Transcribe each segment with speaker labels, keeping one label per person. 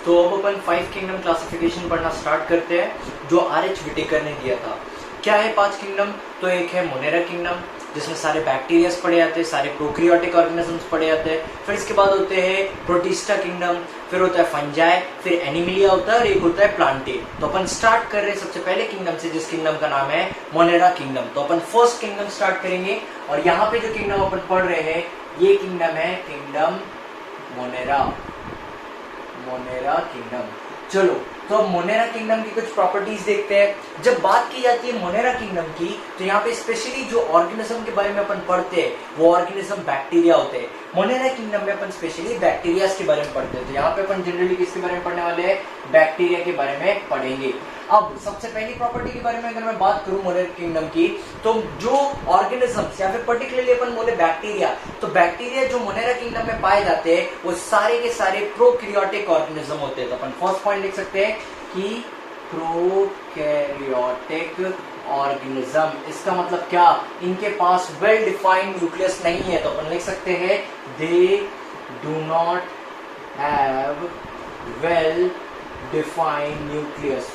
Speaker 1: तो अब अपन 5 kingdom classification पढ़ना स्टार्ट करते हैं जो आर.एच. विटेकर ने दिया था। क्या है 5 किंगडम? तो एक है मोनेरा किंगडम जिसमें सारे बैक्टीरियाज पढ़े जाते हैं, सारे प्रोकैरियोटिक ऑर्गेनिजम्स पढ़े जाते हैं। फिर इसके बाद होते हैं प्रोटिस्टा किंगडम, फिर होता है फंजाई, फिर एनिमिलिया होता है और एक होता है प्लांटे। तो अपन स्टार्ट कर रहे हैं सबसे पहले किंगडम से, जिस किंगडम का नाम है मोनेरा किंगडम। तो अपन फर्स्ट किंगडम स्टार्ट करेंगे और यहाँ पे जो किंगडम अपन पढ़ रहे हैं ये किंगडम है किंगडम मोनेरा, मोनेरा किंगडम। चलो तो अब मोनेरा किंगडम की कुछ प्रॉपर्टीज देखते हैं। जब बात की जाती है मोनेरा किंगडम की तो यहाँ पे स्पेशली जो ऑर्गेनिज्म के बारे में अपन पढ़ते हैं वो ऑर्गेनिज्म बैक्टीरिया होते हैं। मोनेरा किंगडम में अपन स्पेशली बैक्टीरिया के बारे में पढ़ते हैं। तो यहाँ पे अपन जनरली किसके बारे में पढ़ने वाले हैं? बैक्टीरिया के बारे में पढ़ेंगे। अब सबसे पहली प्रॉपर्टी के बारे में अगर मैं बात करूं मोनेरा किंगडम की, तो जो ऑर्गेनिजम्स या फिर पर्टिकुलरली अपन बोले बैक्टीरिया, तो बैक्टीरिया जो मोनेरा किंगडम में पाए जाते हैं वो सारे के सारे प्रोकैरियोटिक ऑर्गेनिज्म होते हैं। तो अपन फर्स्ट पॉइंट लिख सकते हैं कि प्रोकैरियोटिक ऑर्गेनिज्म, इसका मतलब क्या? इनके पास वेल डिफाइंड न्यूक्लियस नहीं है। तो अपन लिख सकते हैं they do not have well defined nucleus,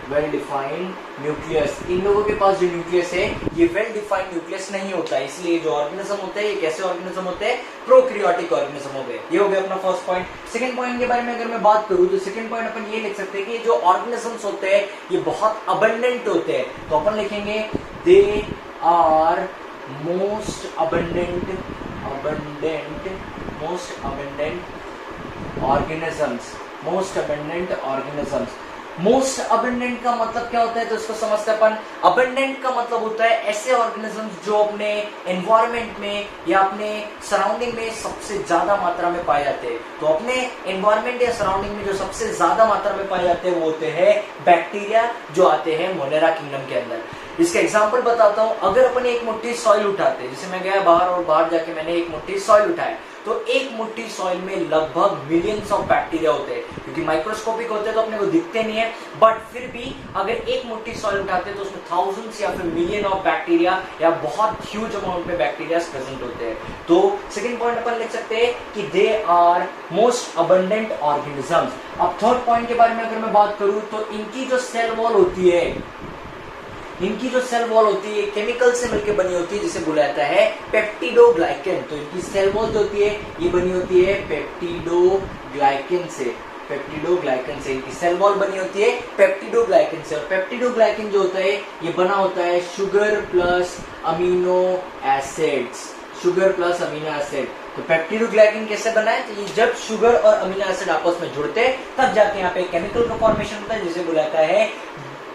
Speaker 1: well defined nucleus. इन लोगों के पास जो न्यूक्लियस है ये वेल डिफाइंड न्यूक्लियस नहीं होता है, इसलिए जो ऑर्गेनिज्म होते हैं ये कैसे ऑर्गेनिज्म होते हैं? प्रोकैरियोटिक ऑर्गेनिज्म हो गए। ये हो गया अपना फर्स्ट पॉइंट। सेकंड पॉइंट के बारे में अगर मैं बात करूं तो सेकंड पॉइंट अपन ये लिख सकते हैं कि जो ऑर्गेनिजम्स होते हैं ये बहुत अबंडेंट होते हैं। तो अपन लिखेंगे they are most abundant, most abundant organisms, most abundant organisms. Most abundant का मतलब क्या होता है? तो इसको समझते हैं अपन। अबंडेंट का मतलब होता है ऐसे ऑर्गेनिजम्स जो अपने एनवायरनमेंट में या अपने सराउंडिंग में सबसे ज्यादा मात्रा में पाए जाते हैं। तो अपने एनवायरनमेंट या सराउंडिंग में जो सबसे ज्यादा मात्रा में पाए जाते हैं वो होते हैं बैक्टीरिया, जो आते हैं मोनेरा किंगडम के अंदर। इसका एग्जांपल बताता हूं। अगर अपन एक मुट्ठी सॉइल उठाते हैं, जैसे मैं गया बाहर और बाहर जाके मैंने एक मुट्ठी सॉइल उठाया, तो एक मुट्ठी सॉइल में लगभग मिलियंस ऑफ बैक्टीरिया होते हैं। क्योंकि माइक्रोस्कोपिक होते हैं तो अपने को दिखते नहीं है, बट फिर भी अगर एक मुट्ठी सॉइल उठाते हैं तो उसमें थाउजेंड्स या फिर मिलियन ऑफ बैक्टीरिया या बहुत ह्यूज अमाउंट में बैक्टीरिया प्रेजेंट होते हैं। तो सेकंड पॉइंट अपन लिख सकते हैं कि they are most abundant organisms. अब थर्ड पॉइंट के बारे में अगर मैं बात करूं तो इनकी जो सेल वॉल होती है, इनकी जो सेल वॉल होती है केमिकल से मिलकर बनी होती है जिसे बुलाया जाता है पेप्टिडोग्लाइकन। तो इनकी सेल वॉल जो होती है ये बनी होती है पेप्टिडोग्लाइकन से, पेप्टिडोग्लाइकन से इनकी सेल वॉल बनी होती है पेप्टिडोग्लाइकन से। और पेप्टिडोग्लाइकन जो होता है ये बना होता है sugar plus amino acids, sugar plus amino acid. तो पेप्टिडोग्लाइकन कैसे बना है? तो ये जब शुगर और अमीनो एसिड आपस में जुड़ते हैं तब जाके यहाँ पे केमिकल का फॉर्मेशन होता है जिसे बुलाता है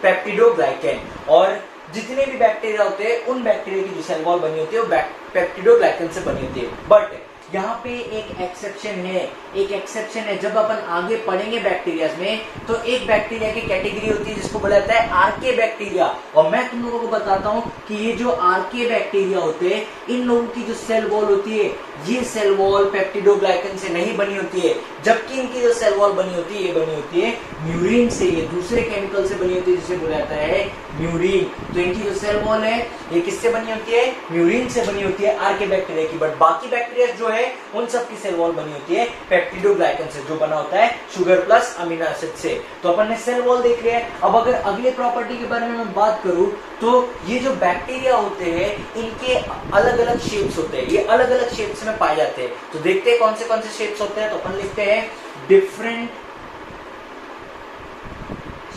Speaker 1: पेप्टिडोग्लाइकन। और जितने भी बैक्टीरिया होते हैं उन बैक्टीरिया की जो सेल वॉल बनी होती है वो पेप्टिडोग्लाइकन से बनी होती है। बट यहाँ पे एक एक्सेप्शन है, एक एक्सेप्शन है। जब अपन आगे पढ़ेंगे बैक्टीरिया में तो एक बैक्टीरिया की कैटेगरी होती है जिसको बोला जाता है आर्के बैक्टीरिया। और मैं तुम लोगों को बताता हूँ कि ये जो आर्के बैक्टीरिया होते हैं इन लोगों की जो सेल वॉल होती है ये सेल वॉल पेप्टिडोग्लाइकन से नहीं बनी होती है, जबकि इनकी जो सेल वॉल बनी होती है ये बनी होती है म्यूरिन से, ये दूसरे केमिकल से बनी होती है जिसे बोला जाता है म्यूरिन। तो इनकी जो सेल वॉल है ये किससे बनी होती है? म्यूरिन से बनी होती है आर्के बैक्टीरिया की। बट बाकी बैक्टीरिया जो है उन सब की सेल वॉल बनी होती है पेप्टिडोग्लाइकन से, जो बना होता है शुगर प्लस अमीनो एसिड से। तो अपन ने सेल वॉल देख लिया है। अब अगर अगले प्रॉपर्टी के बारे में मैं बात करूं तो ये जो बैक्टीरिया होते हैं इनके अलग अलग शेप्स होते हैं, ये अलग अलग शेप्स में पाए जाते हैं। तो देखते हैं कौन से शेप्स होते हैं। तो अपन लिखते हैं डिफरेंट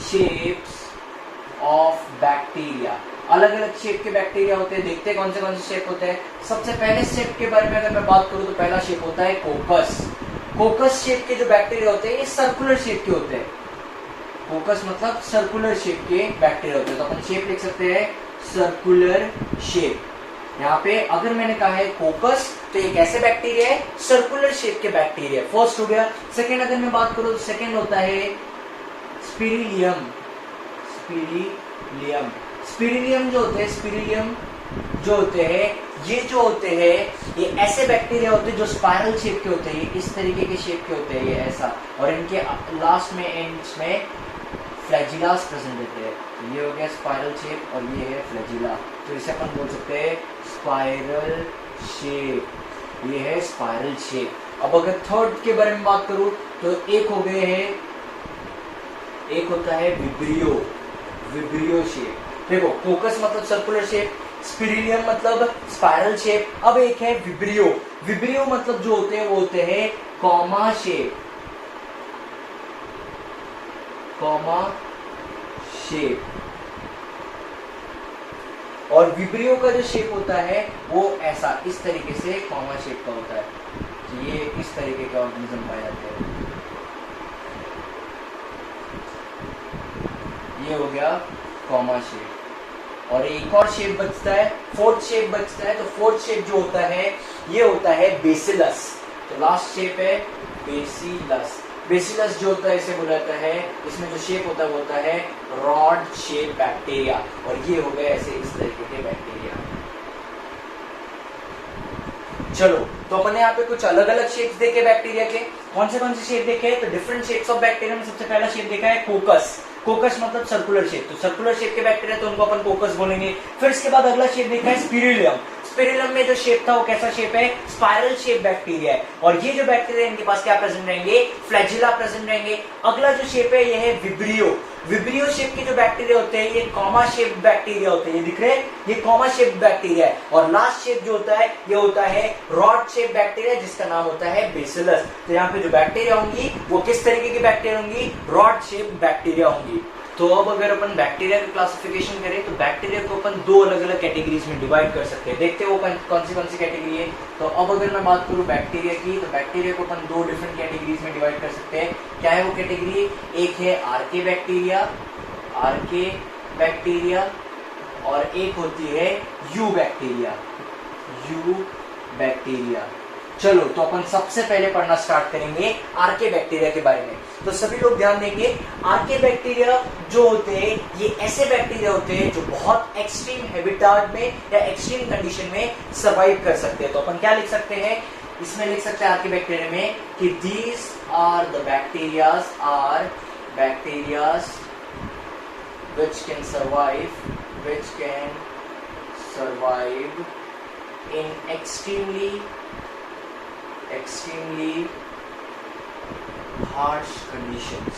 Speaker 1: शेप्स ऑफ बैक्टीरिया, अलग अलग शेप के बैक्टीरिया होते हैं। देखते हैं कौन से शेप होते हैं। सबसे पहले शेप के बारे में अगर मैं बात करूं तो पहला शेप होता है कोकस। कोकस शेप के जो बैक्टीरिया होते हैं ये सर्कुलर शेप के होते हैं। कोकस मतलब सर्कुलर शेप के बैक्टीरिया होते हैं। तो अपन शेप लिख सकते हैं सर्कुलर शेप। यहाँ पे अगर मैंने कहा है कोकस तो ये कैसे बैक्टीरिया है? सर्कुलर शेप के बैक्टीरिया। फर्स्ट हो गया। सेकेंड अगर मैं बात करूं तो सेकेंड होता है स्पिरिलियम। स्पिरिलियम, स्पिरिलियम जो होते हैं, स्पिरिलियम जो होते हैं ये जो होते हैं ये ऐसे बैक्टीरिया होते हैं जो स्पाइरल शेप के होते हैं, ये इस तरीके के शेप के होते हैं, ये ऐसा। और इनके लास्ट में एंड्स में फ्लैजिलास प्रेजेंट होते हैं। तो ये हो गया स्पाइरल शेप और ये है फ्लैजिला। तो इसे अपन बोल सकते हैं स्पाइरल शेप, ये है स्पाइरल शेप। अब अगर थर्ड के बारे में बात करूं तो एक हो गए हैं एक होता है विब्रियो, विब्रियो शेप। देखो कोकस मतलब सर्कुलर शेप, स्पिरिलियम मतलब स्पाइरल शेप। अब एक है विब्रियो, विब्रियो मतलब जो होते हैं वो होते हैं कॉमा शेप, कॉमा शेप। और विब्रियो का जो शेप होता है वो ऐसा इस तरीके से कॉमा शेप का होता है कि ये इस तरीके के ऑर्गेनिज्म पाए जाते हैं। ये हो गया कॉमा शेप। और एक और शेप बचता है, फोर्थ शेप बचता है। तो फोर्थ शेप जो होता है ये होता है बेसिलस। तो लास्ट शेप है बेसिलस। बेसिलस जो होता है इसे बोला जाता है, इसमें जो शेप होता है वो होता है रॉड शेप बैक्टीरिया। और ये हो गए ऐसे इस तरीके के बैक्टीरिया। चलो तो अपने यहाँ पे कुछ अलग अलग शेप्स देखे बैक्टीरिया के। कौन से शेप देखे? तो डिफरेंट शेप्स ऑफ बैक्टीरिया में सबसे पहला शेप देखा है कोकस। कोकस मतलब सर्कुलर शेप, तो सर्कुलर शेप के बैक्टीरिया तो उनको अपन कोकस बोलेंगे। फिर इसके बाद अगला शेप देखा है स्पिरिलियम। स्पिरिलियम में जो शेप था वो कैसा शेप है? स्पाइरल शेप बैक्टीरिया है। और ये जो बैक्टीरिया इनके पास क्या प्रेजेंट रहेंगे? फ्लैजिला प्रेजेंट रहेंगे। अगला जो शेप है ये है विब्रियो। विब्रियो शेप के जो बैक्टीरिया होते हैं ये कॉमा शेप बैक्टीरिया होते हैं। ये दिख रहे हैं, ये कॉमा शेप बैक्टीरिया है। और लास्ट शेप जो होता है ये होता है रॉड शेप बैक्टीरिया, जिसका नाम होता है बेसिलस। तो यहाँ पे जो बैक्टीरिया होंगी वो किस तरीके की बैक्टीरिया होंगी? रॉड शेप बैक्टीरिया होंगी। तो अब अगर अपन बैक्टीरिया का क्लासिफिकेशन करें तो बैक्टीरिया को अपन दो अलग अलग कैटेगरीज में डिवाइड कर सकते हैं। देखते हैं वो कौन सी कैटेगरी है। तो अब अगर मैं बात करूं बैक्टीरिया की, तो बैक्टीरिया को अपन दो डिफरेंट कैटेगरीज में डिवाइड कर सकते हैं। क्या है वो कैटेगरी? एक है आर्के बैक्टीरिया, आर्के बैक्टीरिया, और एक होती है यू बैक्टीरिया, यू बैक्टीरिया। चलो तो अपन सबसे पहले पढ़ना स्टार्ट करेंगे आर्के बैक्टीरिया के बारे में। तो सभी लोग ध्यान देंगे, आर्के बैक्टीरिया जो होते हैं ये ऐसे बैक्टीरिया होते हैं जो बहुत एक्सट्रीम हैबिटेट में या एक्सट्रीम कंडीशन में सरवाइव कर सकते हैं। तो अपन क्या लिख सकते हैं इसमें? लिख सकते हैं आर्के बैक्टीरिया में कि these are the bacterias, are bacterias which can survive in extremely harsh conditions।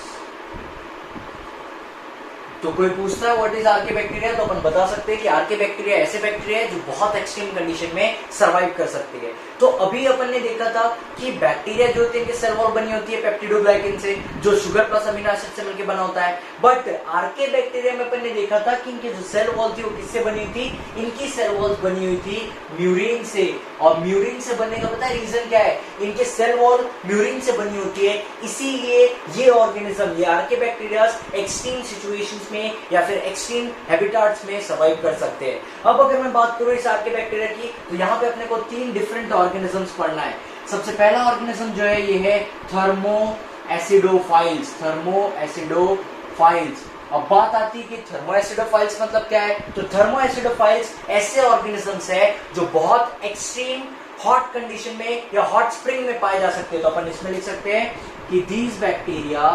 Speaker 1: तो कोई पूछता है व्हाट इज आर्के बैक्टीरिया, तो अपन बता सकते हैं कि आर्के बैक्टीरिया ऐसे बैक्टीरिया है जो बहुत एक्सट्रीम कंडीशन में सरवाइव कर सकते हैं। तो अभी अपन ने देखा था कि बैक्टीरिया जो होते हैं इनके सेल वॉल बनी होती है पेप्टिडोग्लाइकेन से, जो शुगर प्लस अमीनो एसिड से मिलकर बना होता है। बट आर्के बैक्टीरिया में अपन ने देखा था कि इनकी जो सेल वॉल थी वो किससे बनी थी? इनकी सेल वॉल बनी हुई थी म्यूरिन से। और म्यूरिन से बनने का पता है रीजन क्या है? इनके सेल वॉल म्यूरिन से बनी होती है, इसीलिए ये ऑर्गेनिज्म, ये आर्के बैक्टीरिया एक्सट्रीम सिचुएशंस में या फिर एक्सट्रीम हैबिटेट्स में सर्वाइव कर सकते हैं। अब अगर मैं बात करूं इस आर्के बैक्टीरिया की, तो यहाँ पे अपने को तीन डिफरेंट ऑर्गेनिजम्स पढ़ना है। सबसे पहला ऑर्गेनिज्म जो है ये है थर्मो एसिडोफाइल्स, थर्मो एसिडोफाइल्स। अब बात आती है कि थर्मो एसिडोफाइल्स मतलब क्या है? तो थर्मो एसिडोफाइल्स ऐसे ऑर्गेनिजम्स है जो बहुत एक्सट्रीम हॉट कंडीशन में या हॉट स्प्रिंग में पाए जा सकते हैं। तो अपन इसमें लिख सकते हैं कि these bacteria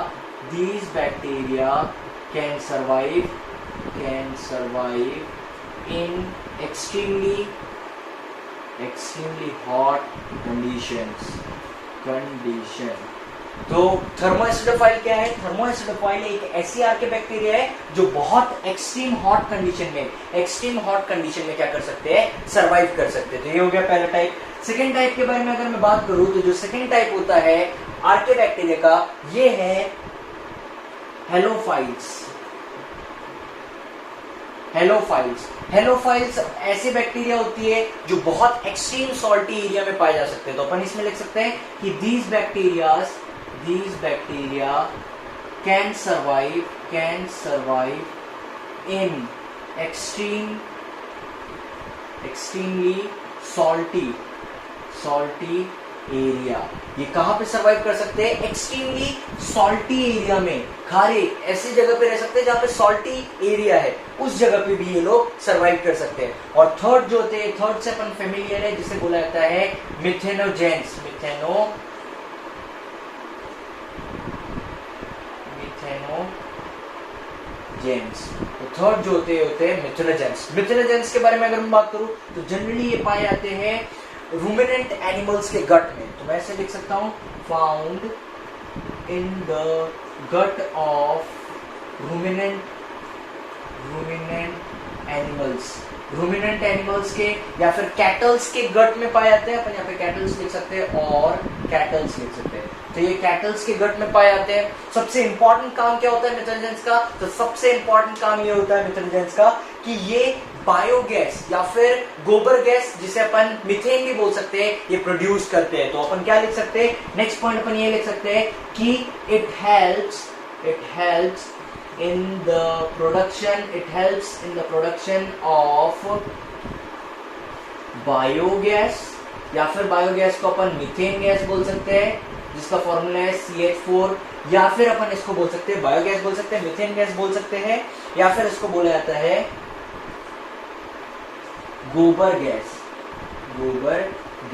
Speaker 1: can survive in extremely hot conditions। तो थर्मोएसिडोफाइल क्या है? थर्मोएसिडोफाइल एक ऐसी आर्के बैक्टीरिया है जो बहुत एक्सट्रीम हॉट कंडीशन में क्या कर सकते हैं? सरवाइव कर सकते हैं। तो ये हो गया पहला टाइप। सेकेंड टाइप के बारे में अगर मैं बात करूं तो जो सेकेंड टाइप होता है आर्के बैक्टीरिया का ये है हेलोफाइल्स। हेलोफाइल्स ऐसी बैक्टीरिया होती है जो बहुत एक्सट्रीम सॉल्टी एरिया में पाए जा सकते हैं। तो अपन इसमें लिख सकते हैं कि these bacteria can survive in extremely salty area. ये कहां पे सरवाइव कर सकते हैं? एक्सट्रीमली सॉल्टी एरिया में, खारे ऐसी जगह पे रह सकते हैं जहां पे सॉल्टी एरिया है, उस जगह पे भी ये लोग सरवाइव कर सकते हैं। और थर्ड जो होते हैं, थर्ड से अपन फेमिलियर है, जिसे बोला जाता है मिथेनोजेंस। तो थर्ड जो होते हैं मिथेनोजेंस के बारे में अगर मैं बात करूं तो जनरली ये पाए जाते हैं रूमिनेंट एनिमल्स के गट में। तो मैं ऐसे लिख सकता हूं found in the gut of ruminant animals, ruminant animals के या फिर कैटल्स के गट में पाए जाते हैं। अपन यहाँ पे कैटल्स लिख सकते हैं और कैटल्स लिख सकते हैं। तो ये कैटल्स के गट में पाए जाते हैं। सबसे इंपॉर्टेंट काम क्या होता है मिथेनोजेंस का? तो सबसे इंपॉर्टेंट काम ये होता है मिथेनोजेंस का कि ये बायोगैस या फिर गोबर गैस, जिसे अपन मीथेन भी बोल सकते हैं, ये प्रोड्यूस करते हैं। तो अपन क्या लिख सकते हैं? नेक्स्ट पॉइंट अपन ये लिख सकते हैं कि it helps in the production of biogas, या फिर बायोगैस को अपन मीथेन गैस बोल सकते हैं जिसका फॉर्मूला है CH4, या फिर अपन इसको बोल सकते हैं बायोगैस बोल सकते हैं, मीथेन गैस बोल सकते हैं, या फिर इसको बोला जाता है गोबर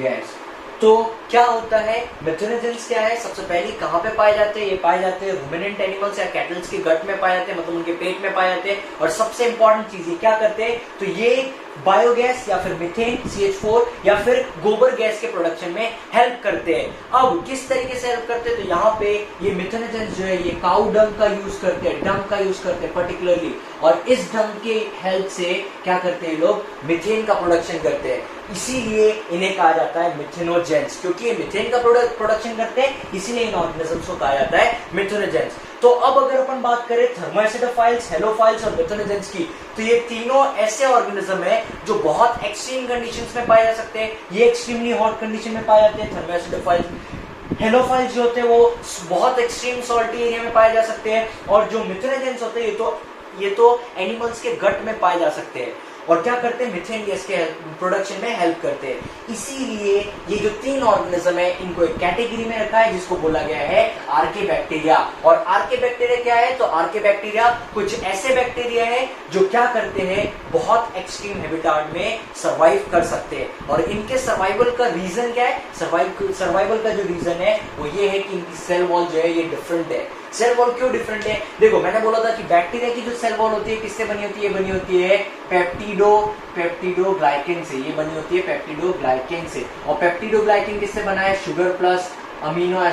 Speaker 1: गैस। तो क्या होता है मेथनोजेंस क्या है? सबसे पहले कहां पे पाए जाते हैं? ये पाए जाते हैं रूमिनेंट एनिमल्स या कैटल्स के गट में पाए जाते हैं, मतलब उनके पेट में पाए जाते हैं। और सबसे इंपॉर्टेंट चीज ये क्या करते हैं? तो ये बायोगैस या फिर मीथेन CH4 या फिर गोबर गैस के प्रोडक्शन में हेल्प करते हैं। अब किस तरीके से हेल्प करते हैं? तो यहाँ पे ये मेथनोजेंस जो है ये काउ डंग का यूज करते हैं, डंग का यूज करते हैं पर्टिकुलरली, और इस डंग के हेल्प से क्या करते हैं लोग? मीथेन का प्रोडक्शन करते हैं। इसीलिए इन्हें कहा जाता है मिथेनोजेंस, क्योंकि ये मीथेन का प्रोडक्शन करते हैं, इसीलिए इन ऑर्गेनिजम्स को कहा जाता है मिथेनोजेंस। तो अब अगर अपन बात करें थर्मोएसिडोफाइल्स, हेलोफाइल्स और मिथेनोजेंस की, तो ये तीनों ऐसे ऑर्गेनिज्म है जो बहुत एक्सट्रीम कंडीशंस में पाए जा सकते हैं। ये एक्सट्रीमली हॉट कंडीशन में पाए जाते हैं थर्मोएसिडोफाइल्स। हेलोफाइल्स जो होते हैं वो बहुत एक्सट्रीम सॉल्टी एरिया में पाए जा सकते हैं, और जो मिथेनोजेंस होते हैं ये तो एनिमल्स के गट में पाए जा सकते हैं, और क्या करते हैं? मीथेन गैस के प्रोडक्शन में हेल्प करते हैं। इसीलिए ये जो तीन ऑर्गेनिज्म है इनको एक कैटेगरी में रखा है जिसको बोला गया है आर्केबैक्टीरिया। और आर्केबैक्टीरिया क्या है? तो आर्केबैक्टीरिया कुछ ऐसे बैक्टीरिया है जो क्या करते हैं? बहुत एक्सट्रीम हैबिटेट में सर्वाइव कर सकते हैं। और इनके सर्वाइवल का रीजन क्या है? सर्वाइवल का जो रीजन है वो ये है कि इनकी सेल वॉल जो है ये डिफरेंट है। सेल वॉल क्यों डिफरेंट है? देखो, मैंने बोला था कि बैक्टीरिया की जो सेल वॉल होती है किससे बनी होती है? बनी होती है पेप्टिडोग्लाइकेन से। ये बनी होती है पेप्टिडोग्लाइकेन से। और पेप्टिडोग्लाइकेन किससे बना है? शुगर प्लस अमीनो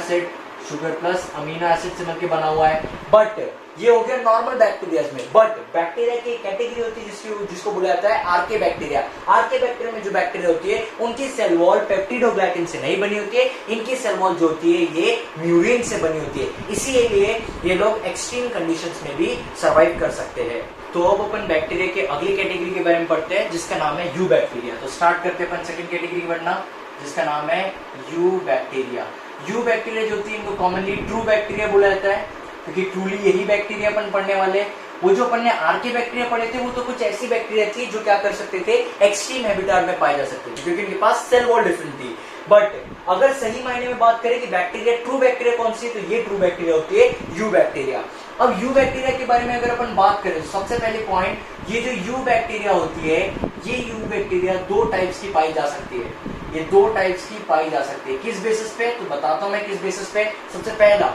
Speaker 1: एसिड से मिलकर बना हुआ है। बट ये हो गया नॉर्मल बैक्टीरिया में। बट बैक्टीरिया की कैटेगरी होती है जिसको बोला जाता है आर्केबैक्टीरिया। आर्केबैक्टीरिया में जो बैक्टीरिया होती है उनकी सेल वॉल पेप्टिडोग्लाइकेन से नहीं बनी होती है, इनकी सेल वॉल जो होती है ये म्यूरिन से बनी होती है। इसीलिए ये लोग एक्सट्रीम कंडीशंस में भी सर्वाइव कर सकते हैं। तो अब अपन बैक्टीरिया के अगली कैटेगरी के बारे में पढ़ते हैं जिसका नाम है यू बैक्टीरिया। तो स्टार्ट करते हैं अपन सेकंड कैटेगरी पढ़ना जिसका नाम है यू बैक्टीरिया। यू बैक्टीरिया जो होती है इनको कॉमनली ट्रू बैक्टीरिया बोला जाता है, क्योंकि ट्रूली यही बैक्टीरिया अपन पढ़ने वाले। वो जो अपन ने आर्के बैक्टीरिया पढ़े थे वो तो कुछ ऐसी बैक्टीरिया थी जो क्या कर सकते थे? एक्सट्रीम हैबिटेट में पाए जा सकते थे, क्योंकि इनके पास सेल वॉल डिफरेंट थी। बट अगर सही मायने में बात करें कि बैक्टीरिया ट्रू बैक्टीरिया कौन सी है, तो ये ट्रू बैक्टीरिया होती है यू बैक्टीरिया। अब यू बैक्टीरिया के बारे में अगर अपन बात करें तो सबसे पहले पॉइंट, ये जो यू बैक्टीरिया होती है ये यू बैक्टीरिया दो टाइप्स की पाई जा सकती है। ये दो टाइप्स की पाई जा सकती है। किस बेसिस पे? तो बताता हूं मैं किस बेसिस पे। सबसे पहला,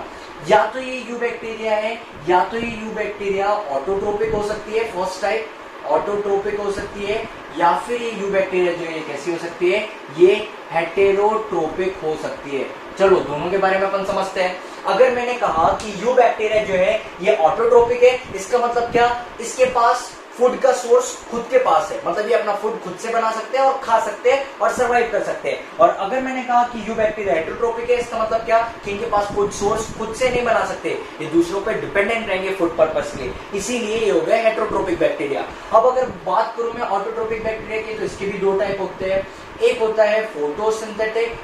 Speaker 1: या तो ये यू बैक्टीरिया है, या तो ये यू बैक्टीरिया ऑटोट्रोपिक हो सकती है, फर्स्ट टाइप ऑटोट्रोपिक हो सकती है, या फिर ये यू बैक्टीरिया जो है कैसी हो सकती है? ये हेटेरोट्रोपिक हो सकती है। चलो दोनों के बारे में अपन समझते हैं। अगर मैंने कहा कि यू बैक्टीरिया जो है ये ऑटोट्रोपिक है, इसका मतलब क्या? इसके पास फूड का सोर्स खुद के पास है, मतलब ये अपना फूड खुद से बना सकते हैं और खा सकते हैं और सर्वाइव कर सकते हैं। और अगर मैंने कहा कि यू बैक्टीरिया हेटेरोट्रोपिक है, इसका मतलब क्या? कि इनके पास फूड सोर्स खुद से नहीं बना सकते, ये दूसरों पर डिपेंडेंट रहेंगे फूड पर्पस के लिए, इसीलिए ये हो गया हेटेरोट्रोपिक बैक्टीरिया। अब अगर बात करूं मैं ऑटोट्रोपिक बैक्टीरिया की, तो इसके भी दो टाइप होते हैं। एक होता है फोटोसिंथेटिक,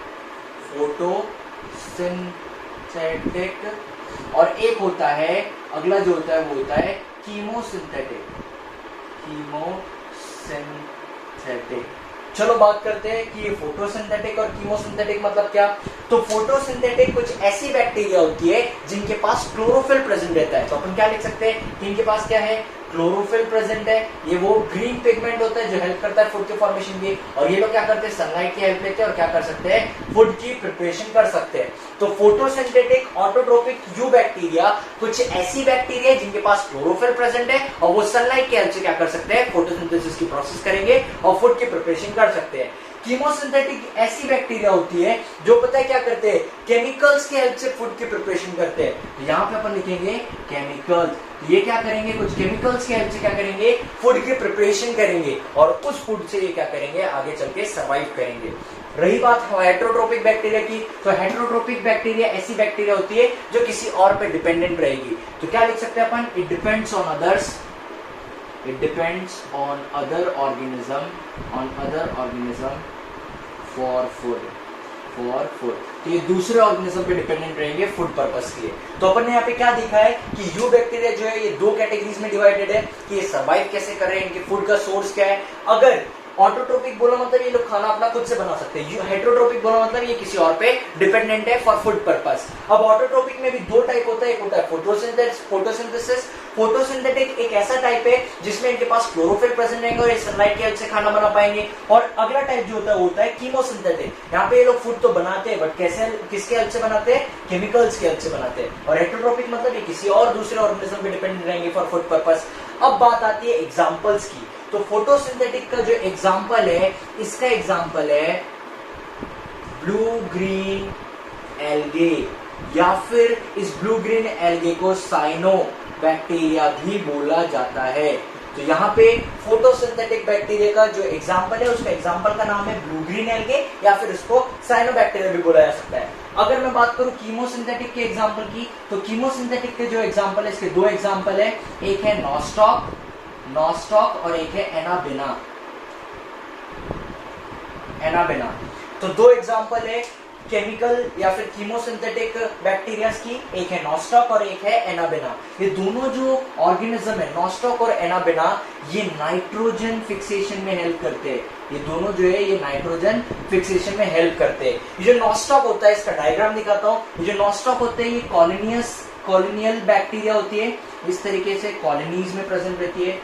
Speaker 1: और एक होता है, अगला जो होता है वो होता है कीमोसिंथेटिक। चलो बात करते हैं कि ये फोटोसिंथेटिक और कीमोसिंथेटिक मतलब क्या। तो फोटोसिंथेटिक कुछ ऐसी बैक्टीरिया होती है जिनके पास क्लोरोफिल प्रेजेंट रहता है। तो अपन क्या लिख सकते हैं कि इनके पास क्या है? क्लोरोफिल प्रेजेंट है। ये वो ग्रीन पिगमेंट होता है जो हेल्प करता है फूड के फॉर्मेशन की। और ये लोग क्या करते हैं? सनलाइट की हेल्प लेते हैं और क्या कर सकते हैं? फूड की प्रिपरेशन कर सकते हैं। तो फोटोसिंथेटिक ऑटोट्रोपिक यू बैक्टीरिया कुछ ऐसी बैक्टीरिया है जिनके पास क्लोरोफिल प्रेजेंट है और वो सनलाइट की हेल्प से क्या कर सकते हैं? फोटोसिंथेसिस की प्रोसेस करेंगे और फूड की प्रिपरेशन कर सकते हैं। कीमोसिंथेटिक ऐसी बैक्टीरिया होती है जो पता है क्या करते हैं, केमिकल्स की हेल्प से फूड की प्रिपरेशन करते हैं। तो यहाँ पे अपन लिखेंगे केमिकल, ये क्या करेंगे, कुछ केमिकल्स की हेल्प से क्या करेंगे, फूड की प्रिपरेशन करेंगे और उस फूड से ये क्या करेंगे, आगे चल के सर्वाइव करेंगे। रही बात हेटेरोट्रोपिक बैक्टीरिया की, तो हेटेरोट्रोपिक बैक्टीरिया ऐसी बैक्टीरिया होती है जो किसी और पे डिपेंडेंट रहेगी। तो क्या लिख सकते हैं अपन, it depends on others, it depends on other organism for food। तो ये दूसरे ऑर्गेनिज्म पे डिपेंडेंट रहेंगे फूड पर्पस के लिए। तो अपन ने यहाँ पे क्या देखा है कि यू बैक्टीरिया जो है ये दो कैटेगरीज में डिवाइडेड है कि ये सर्वाइव कैसे कर रहे हैं, इनके फूड का सोर्स क्या है। अगर ऑटोट्रोपिक बोला मतलब ये लोग खाना अपना खुद से बना सकते हैं, हेटेरोट्रोपिक बोला मतलब ये किसी और पे डिपेंडेंट है फॉर फूड पर्पस। अब ऑटोट्रोपिक में भी दो टाइप होता है, एक होता है फोटोसिंथेसिस। फोटोसिंथेटिक एक ऐसा टाइप है जिसमें इनके पास क्लोरोफिल प्रेजेंट रहेंगे और ये सनलाइट की हेल्प से खाना बना पाएंगे। और अगला टाइप जो होता है वो होता है कीमोसिंथेटिक। यहाँ पे ये लोग फूड तो बनाते हैं बट कैसे, किसके हेल्प से बनाते हैं, केमिकल्स की हेल्प से बनाते हैं। और हेटेरोट्रोपिक मतलब ये किसी और दूसरे ऑर्गेनिज्म पे डिपेंडेंट रहेंगे फॉर फूड पर्पस। अब बात आती है एग्जाम्पल्स की। तो फोटोसिंथेटिक का जो एग्जाम्पल है, इसका एग्जाम्पल है ब्लू ग्रीन एल्गे, या फिर इस ब्लू ग्रीन एल्गे को साइनो बैक्टीरिया भी बोला जाता है। तो यहाँ पे फोटोसिंथेटिक बैक्टीरिया का जो एग्जाम्पल है, उसका एग्जाम्पल का नाम है ब्लू ग्रीन एल्गे, या फिर उसको साइनो बैक्टीरिया भी बोला जा सकता है। अगर मैं बात करूं कीमोसिंथेटिक के एग्जाम्पल की, तो कीमोसिंथेटिक के जो एग्जाम्पल है, इसके दो एग्जाम्पल है, एक है नॉस्टॉक और एक है एनाबेना। तो दो एग्जाम्पल है केमिकल या फिर कीमोसिंथेटिक बैक्टीरियाज की, एक है नॉस्टॉक और एक है एनाबेना। ये दोनों जो ऑर्गेनिज्म है, नॉस्टॉक और एनाबेना, ये नाइट्रोजन फिक्सेशन में हेल्प करते हैं। ये दोनों जो है ये नाइट्रोजन फिक्सेशन में हेल्प करते हैं। ये जो नॉस्टॉक होता है, इसका डायग्राम दिखाता हूँ। ये जो नॉस्टॉक होते हैं ये कॉलोनियल बैक्टीरिया होती है, इस तरीके से कॉलोनीज में प्रेजेंट रहती है।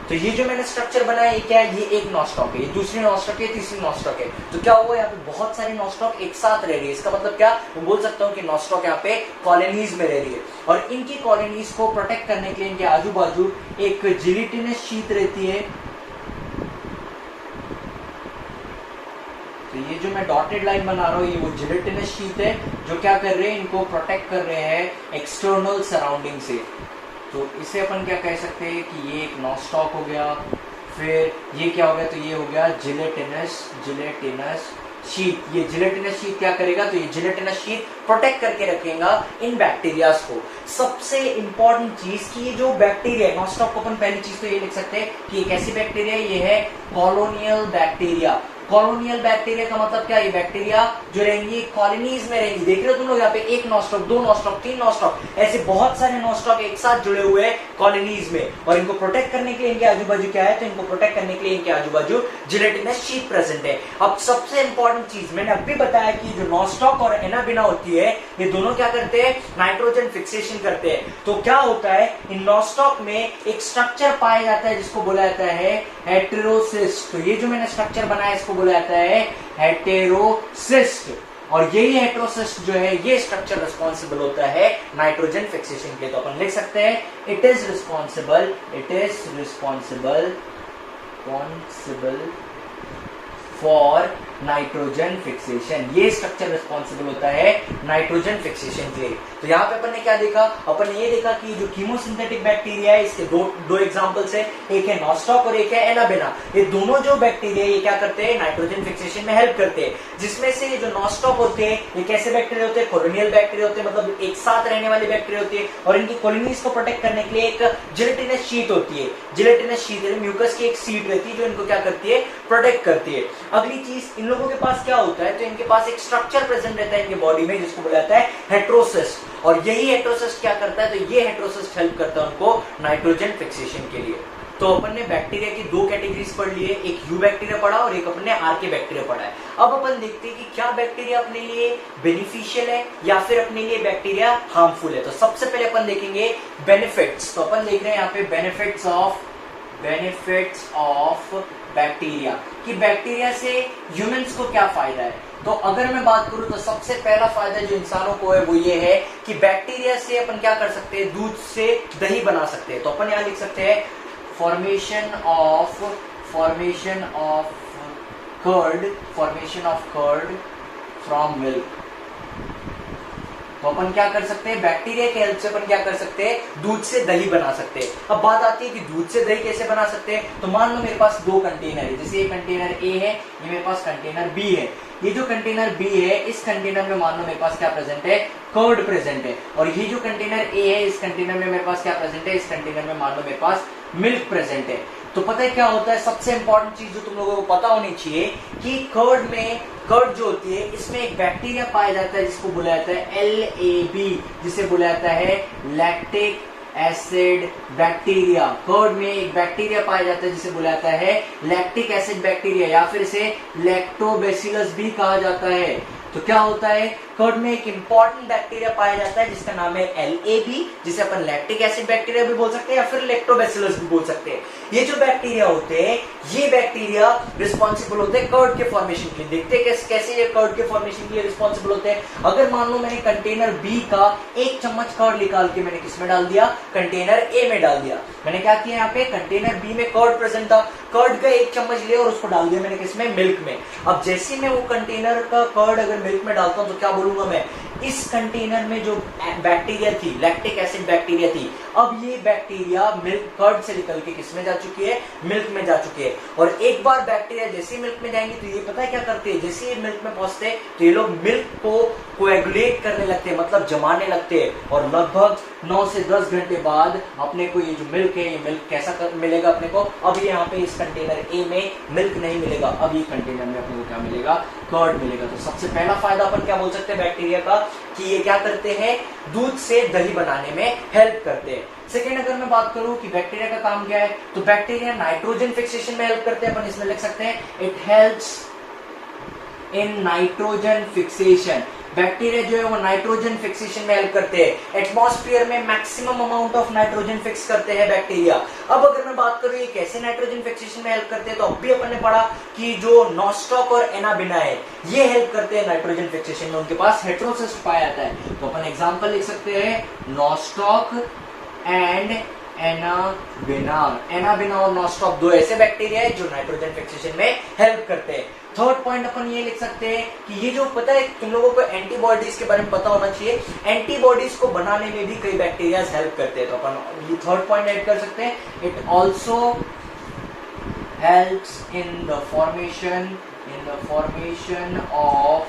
Speaker 1: तो ये जो मैंने स्ट्रक्चर बनाया ये क्या है, ये एक नॉस्टॉक है, ये दूसरी नॉस्टॉक है, तीसरी नॉस्टॉक है। तो क्या हुआ, यहाँ पे बहुत सारी नॉस्टॉक एक साथ रह रही है। इसका मतलब क्या, मैं बोल सकता हूँ कि नॉस्टॉक यहाँ पे कॉलोनीज में रह रही है और इनकी कॉलोनीज को प्रोटेक्ट करने के लिए इनके आजू बाजू एक जिलेटिनस शीट रहती है। तो ये जो मैं डॉटेड लाइन बना रहा हूँ ये वो जिलेटिनस शीट है जो क्या कर रहे हैं, इनको प्रोटेक्ट कर रहे हैं एक्सटर्नल सराउंडिंग से। तो इसे अपन क्या कह सकते हैं कि ये एक नॉस्टॉक हो गया, फिर ये क्या हो गया, तो ये हो गया जिलेटिनस शीट। ये जिलेटिनस शीट क्या करेगा, तो ये जिलेटिनस शीट प्रोटेक्ट करके रखेगा इन बैक्टीरियाज को। सबसे इंपॉर्टेंट चीज कि ये जो बैक्टीरिया है नॉस्टॉक को अपन पहली चीज तो ये लिख सकते हैं कि एक ऐसी बैक्टीरिया ये है कॉलोनियल बैक्टीरिया। कॉलोनियल बैक्टीरिया का मतलब क्या, ये बैक्टीरिया जो रहेंगी कॉलोनीज में रहेंगी। देख रहे हो तुम लोग यहाँ पे एक नॉस्टॉक, दो नॉस्टॉक, तीन नॉस्टॉक, ऐसे बहुत सारे नॉस्टॉक एक साथ जुड़े हुए हैं कॉलोनीज में। और इनको प्रोटेक्ट करने के लिए इनके आजू बाजू क्या है, तो इनको प्रोटेक्ट करने के लिए इनके आजू बाजू जिलेटिनस शीट प्रेजेंट है। अब सबसे इंपॉर्टेंट चीज मैंने अभी बताया कि जो नॉस्टॉक और एनाबेना होती है ये दोनों क्या करते हैं, नाइट्रोजन फिक्सेशन करते हैं। तो क्या होता है, इन नॉस्टॉक में एक स्ट्रक्चर पाया जाता है जिसको बोला जाता है हेटेरोसिस्ट। तो ये जो मैंने स्ट्रक्चर बनाया इसको बोला जाता है हेटेरोसिस्ट। और यही हेटेरोसिस्ट जो है ये स्ट्रक्चर रिस्पॉन्सिबल होता है नाइट्रोजन फिक्सेशन के। तो अपन लिख सकते हैं it is responsible for nitrogen fixation. ये स्ट्रक्चर रिस्पॉन्सिबल होता है नाइट्रोजन फिक्सेशन के लिए। तो यहाँ पे अपन ने क्या देखा, अपन ने ये देखा कि जो कीमोसिंथेटिक बैक्टीरिया है इसके दो एग्जांपल्स है, एक है नॉस्टॉक और एक है एनाबेना। ये दोनों जो बैक्टीरिया ये क्या करते हैं, नाइट्रोजन फिक्सेशन में हेल्प करते हैं। जिसमें से ये जो नॉस्टॉक होते हैं ये कैसे बैक्टीरिया होते हैं, कॉलोनियल बैक्टीरिया होते हैं, मतलब एक साथ रहने वाली बैक्टीरिया होती है। और इनकी कॉलोनीज को प्रोटेक्ट करने के लिए एक जिलेटिनस शीट होती है। जिलेटिनस शीट म्यूकस की एक शीट रहती है जो इनको क्या करती है, प्रोटेक्ट करती है। अगली चीज इन लोगों के पास क्या होता है, तो इनके पास एक स्ट्रक्चर प्रेजेंट रहता है इनके बॉडी में जिसको बोला जाता है हेटेरोसिस्ट। और यही हेटेरोसिस्ट क्या करता है, तो ये हेटेरोसिस्ट हेल्प करता है उनको नाइट्रोजन फिक्सेशन के लिए। तो अपन ने बैक्टीरिया की दो कैटेगरीज पढ़ ली है, एक यू बैक्टीरिया पढ़ा और एक अपन ने आर्के बैक्टीरिया पढ़ा है। अब अपन देखते हैं कि क्या बैक्टीरिया अपने लिए बेनिफिशियल है या फिर अपने लिए बैक्टीरिया हार्मफुल है। तो सबसे पहले अपन देखेंगे बेनिफिट्स। तो अपन देख रहे हैं यहाँ पे बेनिफिट्स ऑफ बैक्टीरिया, कि बैक्टीरिया से ह्यूमंस को क्या फायदा है। तो अगर मैं बात करूं तो सबसे पहला फायदा जो इंसानों को है वो ये है कि बैक्टीरिया से अपन क्या कर सकते हैं, दूध से दही बना सकते हैं। तो अपन यहां लिख सकते हैं formation formation of curd from milk. तो अपन क्या कर सकते हैं, बैक्टीरिया के हेल्प से अपन क्या कर सकते हैं, दूध से दही बना सकते हैं। अब बात आती है कि दूध से दही कैसे बना सकते हैं। तो मान लो मेरे पास दो कंटेनर है, जैसे ये कंटेनर ए है, ये मेरे पास कंटेनर बी है। ये जो कंटेनर बी है, इस कंटेनर में मान लो मेरे पास क्या प्रेजेंट है, कर्ड प्रेजेंट है। और ये जो कंटेनर ए है, इस कंटेनर में मेरे पास क्या प्रेजेंट है, इस कंटेनर में मान लो मेरे पास मिल्क प्रेजेंट है। तो पता है क्या होता है, सबसे इंपॉर्टेंट चीज जो तुम लोगों को पता होनी चाहिए कि कर्ड जो होती है, इसमें एक बैक्टीरिया पाया जाता है जिसको बुलाया जाता है LAB, जिसे बुलाया जाता है लैक्टिक एसिड बैक्टीरिया। कर्ड में एक बैक्टीरिया पाया जाता है जिसे बुलाया जाता है लैक्टिक एसिड बैक्टीरिया, या फिर इसे लैक्टोबैसिलस भी कहा जाता है। तो क्या होता है, कर्ड में एक इंपॉर्टेंट बैक्टीरिया पाया जाता है जिसका नाम है LAB, जिसे अपन लैक्टिक एसिड बैक्टीरिया भी बोल सकते हैं या फिर लैक्टोबैसिलस भी बोल सकते हैं। ये जो बैक्टीरिया होते हैं, ये बैक्टीरिया रिस्पॉन्सिबल होते हैं कर्ड के फॉर्मेशन के लिए। देखते हैं कैसे ये कर्ड के फॉर्मेशन के लिए रिस्पॉन्सिबल होते हैं। अगर मान लो मैंने कंटेनर बी का 1 चम्मच कर्ड निकाल के मैंने किसमें डाल दिया, कंटेनर ए में डाल दिया। मैंने क्या किया, यहाँ पे कंटेनर बी में कर्ड प्रेजेंट था, कर्ड का 1 चम्मच लिया और उसको डाल दिया मैंने किसमें, मिल्क में। अब जैसे मैं वो कंटेनर का कर्ड अगर मिल्क में डालता हूं तो क्या बोलूंगा मैं, इस कंटेनर में जो बैक्टीरिया थी, लैक्टिक एसिड बैक्टीरिया थी, अब ये बैक्टीरिया मिल्क कर्ड से निकल के किसमें जा चुकी है, मिल्क में जा चुकी है। और एक बार बैक्टीरिया जैसे मिल्क में जाएंगे तो ये पता है क्या करते हैं, जैसे ये मिल्क में पहुंचते हैं तो ये लोग मिल्क को कोएगुलेट करने लगते हैं, मतलब जमाने लगते हैं। और लगभग 9 से 10 घंटे बाद अपने को ये जो मिल्क है, ये मिल्क कैसा मिलेगा अपने को, अब ये यहाँ पे इस कंटेनर ए में मिल्क नहीं मिलेगा, अब ये कंटेनर में अपने को क्या मिलेगा, कर्ड मिलेगा। तो सबसे पहला फायदा अपन क्या बोल सकते हैं बैक्टीरिया का, कि ये क्या करते हैं, दूध से दही बनाने में हेल्प करते हैं। सेकेंड अगर मैं बात करूं कि बैक्टीरिया का काम क्या है, तो बैक्टीरिया नाइट्रोजन फिक्सेशन में हेल्प करते हैं। अपन इसमें लिख सकते हैं, it helps in nitrogen fixation. Bacteria जो है वो नाइट्रोजन फिक्सेशन में हेल्प करते हैं। एटमॉस्फेयर में maximum amount of nitrogen fix करते हैं बैक्टीरिया। अब अगर मैं बात करूं ये कैसे नाइट्रोजन फिक्सेशन में हेल्प करते हैं, तो अब भी अपन ने पढ़ा कि जो नॉस्टॉक और एनाबिना है, ये हेल्प करते हैं नाइट्रोजन फिक्सेशन में, उनके पास हेटेरोसिस्ट पाया जाता है। तो अपन एग्जांपल लिख सकते हैं, नॉस्टॉक एंड एनाबिना। एनाबिना और नॉस्टॉक दो ऐसे बैक्टीरिया है जो नाइट्रोजन फिक्सेशन में हेल्प करते हैं। थर्ड पॉइंट अपन ये लिख सकते हैं कि ये जो पता है तुम लोगों को एंटीबॉडीज के बारे में पता होना चाहिए, एंटीबॉडीज को बनाने में भी कई बैक्टीरिया हेल्प करते हैं। तो अपन ये थर्ड पॉइंट ऐड कर सकते हैं, it also helps in the formation of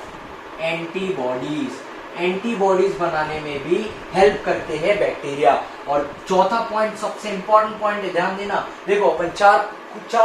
Speaker 1: antibodies. Antibodies बनाने में भी हेल्प करते हैं बैक्टीरिया। और चौथा पॉइंट सबसे इंपॉर्टेंट पॉइंट है, ध्यान देना। देखो अपन चार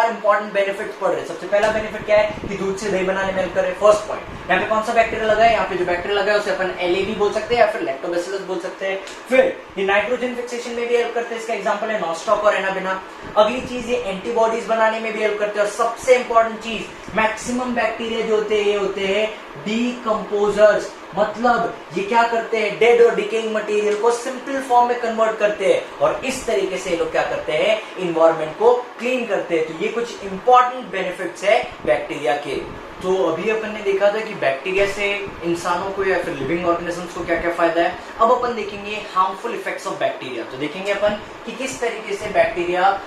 Speaker 1: इंपॉर्टेंट बेनिफिट्स पढ़ रहे हैं। सबसे पहला बेनिफिट क्या है कि दूध से दही बनाने में हेल्प कर रहे हैं। फर्स्ट पॉइंट, यहाँ पे कौन सा बैक्टीरिया लगा है, यहाँ पे जो बैक्टीरिया लगा है उसे अपन LAB बोल सकते हैं या फिर लैक्टोबैसिलस बोल सकते हैं। फिर ये नाइट्रोजन फिक्सेशन में भी हेल्प करते हैं, इसका एग्जांपल है नॉस्टॉक और एनाबिना। अगली चीज, ये एंटीबॉडीज बनाने में भी हेल्प करते हैं। और सबसे इंपॉर्टेंट चीज, मैक्सिमम बैक्टीरिया जो होते हैं ये होते हैं डीकंपोजर्स, मतलब ये क्या करते हैं, डेड और डिकेइंग मटेरियल को सिंपल फॉर्म में कन्वर्ट करते हैं और इस तरीके से ये लोग क्या करते हैं, इन्वायरमेंट को क्लीन करते हैं। तो ये कुछ इंपॉर्टेंट बेनिफिट्स है बैक्टीरिया के। तो अभी अपन ने देखा था कि बैक्टीरिया से इंसानों को या फिर लिविंग ऑर्गेनिजम्स को क्या क्या फायदा है। अब अपन देखेंगे हार्मफुल इफेक्ट्स ऑफ बैक्टीरिया। तो देखेंगे अपन कि किस तरीके से बैक्टीरिया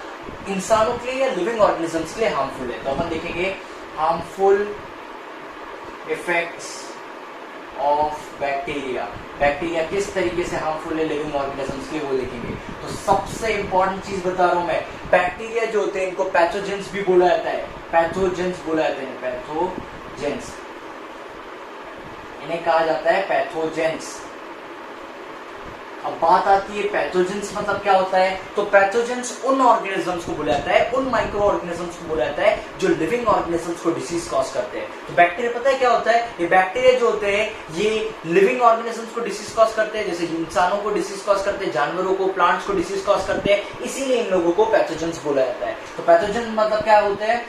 Speaker 1: इंसानों के लिए या लिविंग ऑर्गेनिजम्स के लिए हार्मफुल है। तो अपन देखेंगे harmful effects of bacteria. Bacteria किस तरीके से हार्मफुल है लिविंग ऑर्गेनिजम्स के, वो देखेंगे। तो सबसे इंपॉर्टेंट चीज बता रहा हूं मैं, बैक्टीरिया जो होते हैं इनको पैथोजेंस भी बोला जाता है। पैथोजेंस बोला जाता है, पैथोजेंस इन्हें कहा जाता है, पैथोजेंस। अब बात आती है पैथोजेंस मतलब क्या होता है। तो पैथोजेंस उन ऑर्गेनिजम्स को बोला जाता है, उन माइक्रो ऑर्गेनिजम्स को बोला जाता है जो लिविंग ऑर्गेनिजम्स को डिसीज कॉज करते हैं। तो बैक्टीरिया पता है क्या होता है, ये बैक्टीरिया जो होते हैं ये लिविंग ऑर्गेनिजम्स को डिसीज कॉज करते हैं, जैसे इंसानों को डिसीज कॉज करते हैं, जानवरों को, प्लांट्स को डिसीज कॉज करते हैं, इसीलिए इन लोगों को पैथोजेंस बोला जाता है। तो पैथोजेंस मतलब क्या होते हैं,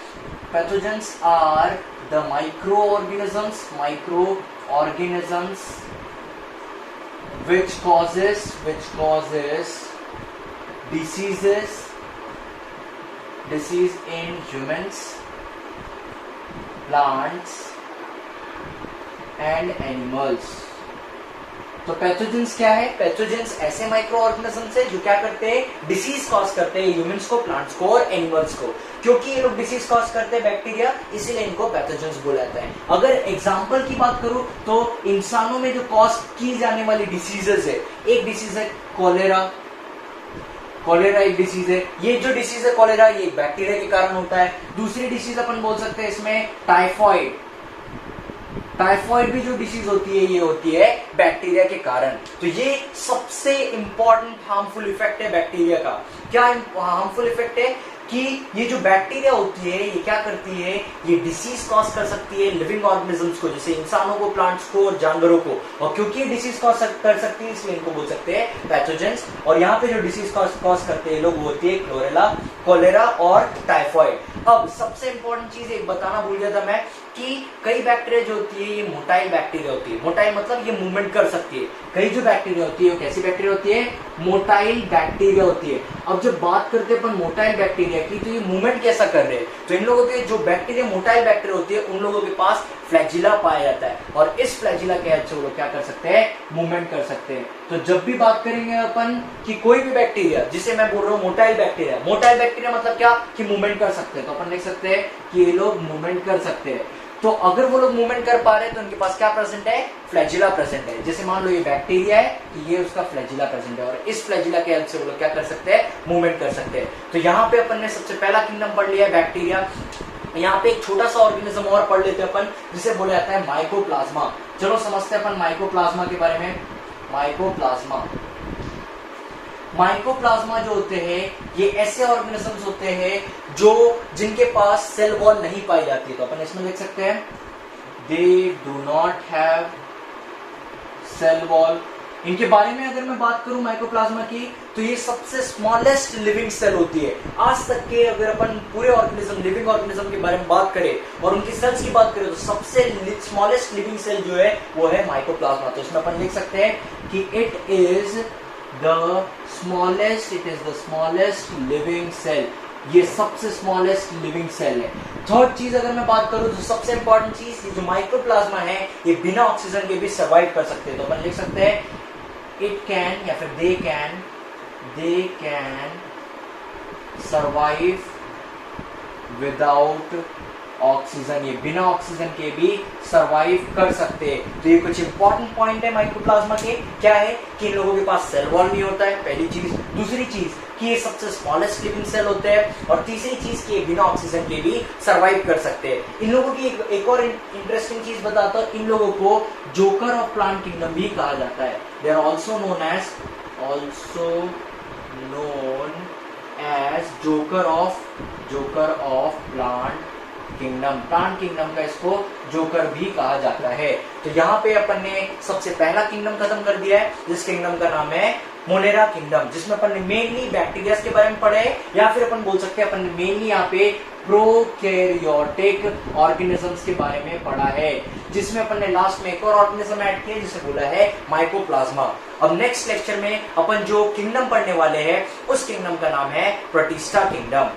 Speaker 1: pathogens are the micro organisms which causes disease in humans, plants and animals. तो पैथोजेंस क्या है? पैथोजेंस ऐसे माइक्रो ऑर्गेनिजम्स है जो क्या करते हैं, डिसीज कॉज करते हैं ह्यूमंस को, प्लांट्स को और एनिमल्स को। क्योंकि ये लोग डिसीज कॉज करते हैं बैक्टीरिया, इसीलिए इनको पैथोजेंस बोला जाता है। अगर एग्जांपल की बात करूं तो इंसानों में जो कॉज की जाने वाली डिसीजेस है, एक डिसीज है कॉलेरा। कॉलेरा एक डिसीज है, ये जो डिसीज है कॉलेरा ये बैक्टीरिया के कारण होता है। दूसरी डिसीज अपन बोल सकते हैं इसमें टाइफॉइड। टाइफॉइड भी जो डिसीज होती है ये होती है बैक्टीरिया के कारण। तो ये सबसे इंपॉर्टेंट हार्मफुल इफेक्ट है बैक्टीरिया का। क्या हार्मफुल इफेक्ट है कि ये जो बैक्टीरिया होती है ये क्या करती है, ये डिसीज कॉज कर सकती है लिविंग ऑर्गेनिजम्स को, जैसे इंसानों को, प्लांट्स को और जानवरों को। और क्योंकि ये डिसीज कॉज कर सकती है इसलिए इनको बोल सकते हैं पैथोजेंस। और यहाँ पे जो डिसीज कॉज करते हैं लोग वो होती है कॉलेरा और टाइफॉइड। अब सबसे इंपॉर्टेंट चीज एक बताना भूल गया था मैं कि कई बैक्टीरिया जो होती है ये मोटाइल बैक्टीरिया होती है। मोटाइल मतलब ये मूवमेंट कर सकती है। कई जो बैक्टीरिया होती है वो कैसी बैक्टीरिया होती है, मोटाइल बैक्टीरिया होती है। अब जब बात करते हैं अपन मोटाइल बैक्टीरिया की तो ये मूवमेंट कैसा कर रहे हैं, तो इन लोगों के जो बैक्टीरिया मोटाइल बैक्टीरिया होती है उन लोगों के पास फ्लैजिला पाया जाता है और इस फ्लैजिला के हेल्प से वो लोग क्या कर सकते हैं, मूवमेंट कर सकते हैं। तो जब भी बात करेंगे अपन कि कोई भी बैक्टीरिया, जिसे मैं बोल रहा हूँ मोटाइल बैक्टीरिया मतलब क्या कि मूवमेंट कर सकते हैं, तो अपन लिख सकते हैं कि ये लोग मूवमेंट कर सकते हैं। तो अगर वो लोग मूवमेंट कर पा रहे हैं तो उनके पास क्या प्रेजेंट है, फ्लैजिला प्रेजेंट है। जैसे मान लो ये बैक्टीरिया है कि ये उसका फ्लैजिला प्रेजेंट है और इस फ्लैजिला के हेल्प से वो लोग क्या कर सकते हैं, मूवमेंट कर सकते हैं। तो यहाँ पे अपन ने सबसे पहला किंगडम पढ़ लिया है बैक्टीरिया। यहाँ पे एक छोटा सा ऑर्गेनिज्म और पढ़ लेते हैं अपन जिसे बोला जाता है माइकोप्लाज्मा। चलो समझते हैं अपन माइकोप्लाज्मा के बारे में। माइकोप्लाज्मा जो होते हैं ये ऐसे ऑर्गेनिजम्स होते हैं जो जिनके पास सेल वॉल नहीं पाई जाती। तो अपन इसमें लिख सकते हैं they do not have cell wall. इनके बारे में अगर मैं बात करूं माइकोप्लाज्मा की तो ये सबसे स्मॉलेस्ट लिविंग सेल होती है। आज तक के अगर अपन पूरे ऑर्गेनिज्म, लिविंग ऑर्गेनिज्म के बारे में बात करें और उनकी सेल्स की बात करें तो सबसे स्मॉलेस्ट लिविंग सेल जो है वो है माइकोप्लाज्मा। तो इसमें अपन लिख सकते हैं कि it is the smallest living cell. ये सबसे स्मॉलेस्ट लिविंग सेल है। थर्ड चीज अगर मैं बात करूं तो सबसे इंपॉर्टेंट चीज, ये जो माइक्रोप्लाज्मा है ये बिना ऑक्सीजन के भी सर्वाइव कर सकते हैं। तो अपन लिख सकते हैं इट कैन या फिर they can survive without oxygen. ये बिना ऑक्सीजन के भी सरवाइव कर सकते हैं। तो ये कुछ इंपॉर्टेंट पॉइंट है माइक्रोप्लाज्मा के। क्या है कि इन लोगों के पास सेल वॉल नहीं होता है, पहली चीज। दूसरी चीज कि ये सबसे स्मॉलेस्ट लिविंग सेल होते हैं और तीसरी चीज कि ये बिना ऑक्सीजन के भी सरवाइव कर सकते हैं। इन लोगों की एक और इंटरेस्टिंग चीज बताता हूं, इन लोगों को जोकर ऑफ प्लांट किंगडम भी कहा जाता है। They are also known as joker of plant kingdom का इसको जोकर भी कहा जाता है। तो यहाँ पे अपन ने सबसे पहला किंगडम खत्म कर दिया है जिस किंगडम का नाम है मोनेरा किंगडम, जिसमें अपन ने मेनली बैक्टीरिया के बारे में पढ़े या फिर अपन बोल सकते हैं अपन ने मेनली यहाँ पे प्रोकैरियोटिक ऑर्गेनिजम्स के बारे में पढ़ा है, जिसमें अपन ने लास्ट में एक और ऑर्गेनिज्म ऐड किया जिसे बोला है माइकोप्लाज्मा। अब नेक्स्ट लेक्चर में अपन जो किंगडम पढ़ने वाले हैं उस किंगडम का नाम है प्रोटिस्टा किंगडम।